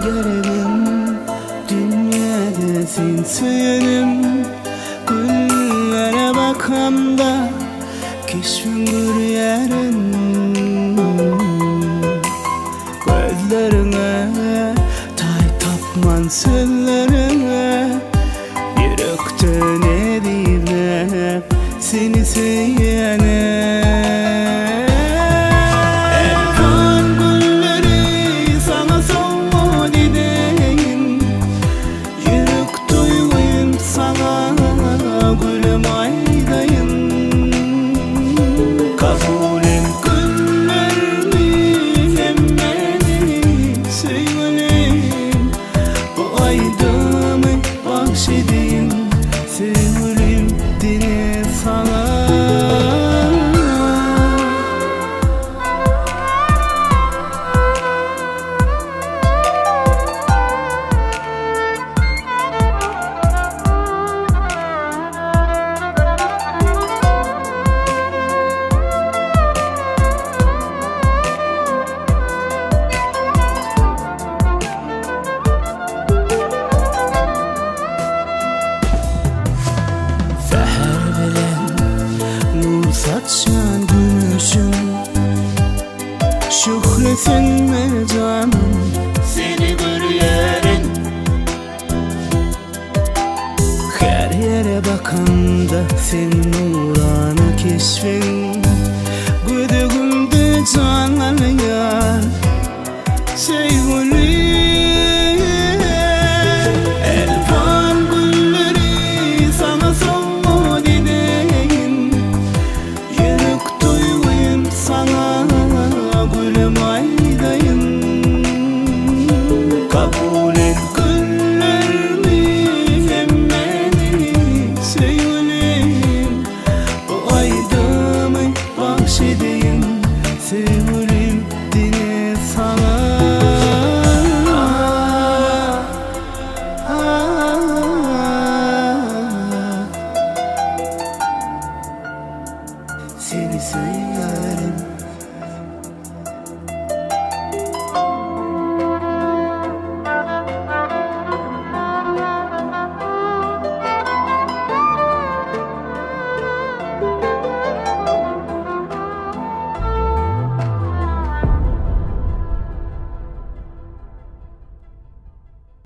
Görelim dünyada sen söylenim. Günlere bakamda keşfin görüyerim. Gözlerine tay tapman sözlerine, yürekten edip seni sevene. Bahşedeyim sevgilim dine sana. Saçan gülüşüm, şükretinme canım seni görüyerim. Her yere bakanda senin nurana keşfin, güdüğümde canlanıyor sevgilim. Kabul et güllerimi hem beni sevgilim. Bu aydamı bahşedeyim sevgilim.